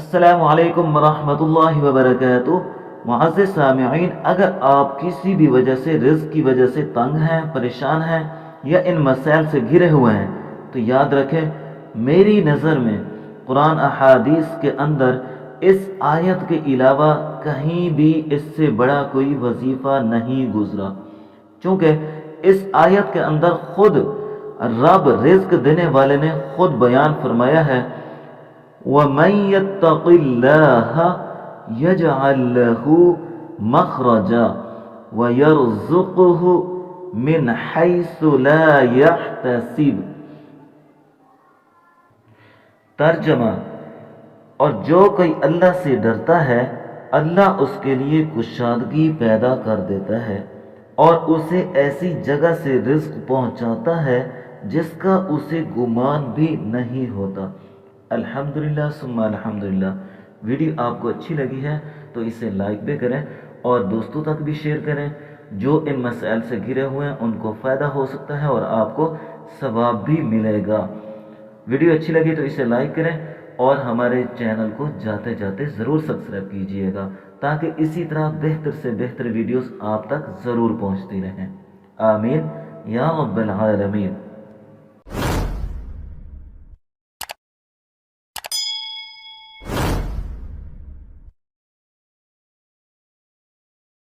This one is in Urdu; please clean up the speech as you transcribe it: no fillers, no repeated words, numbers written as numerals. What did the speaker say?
السلام علیکم ورحمۃ اللہ وبرکاتہ۔ معزز سامعین، اگر آپ کسی بھی وجہ سے رزق کی وجہ سے تنگ ہیں، پریشان ہیں یا ان مسائل سے گھرے ہوئے ہیں تو یاد رکھیں، میری نظر میں قرآن احادیث کے اندر اس آیت کے علاوہ کہیں بھی اس سے بڑا کوئی وظیفہ نہیں گزرا، چونکہ اس آیت کے اندر خود رب رزق دینے والے نے خود بیان فرمایا ہے، وَمَن يَتَّقِ اللَّهَ يَجْعَل لَّهُ مَخْرَجًا وَيَرْزُقْهُ مِنْ حَيْثُ لَا يَحْتَسِبُ۔ ترجمہ: اور جو کوئی اللہ سے ڈرتا ہے، اللہ اس کے لیے کشادگی پیدا کر دیتا ہے اور اسے ایسی جگہ سے رزق پہنچاتا ہے جس کا اسے گمان بھی نہیں ہوتا۔ الحمدللہ ثم الحمدللہ۔ ویڈیو آپ کو اچھی لگی ہے تو اسے لائک بھی کریں اور دوستوں تک بھی شیئر کریں، جو ان مسائل سے گھرے ہوئے ہیں ان کو فائدہ ہو سکتا ہے اور آپ کو ثواب بھی ملے گا۔ ویڈیو اچھی لگی تو اسے لائک کریں اور ہمارے چینل کو جاتے جاتے ضرور سبسکرائب کیجئے گا تاکہ اسی طرح بہتر سے بہتر ویڈیوز آپ تک ضرور پہنچتی رہیں۔ آمین یا رب العالمین۔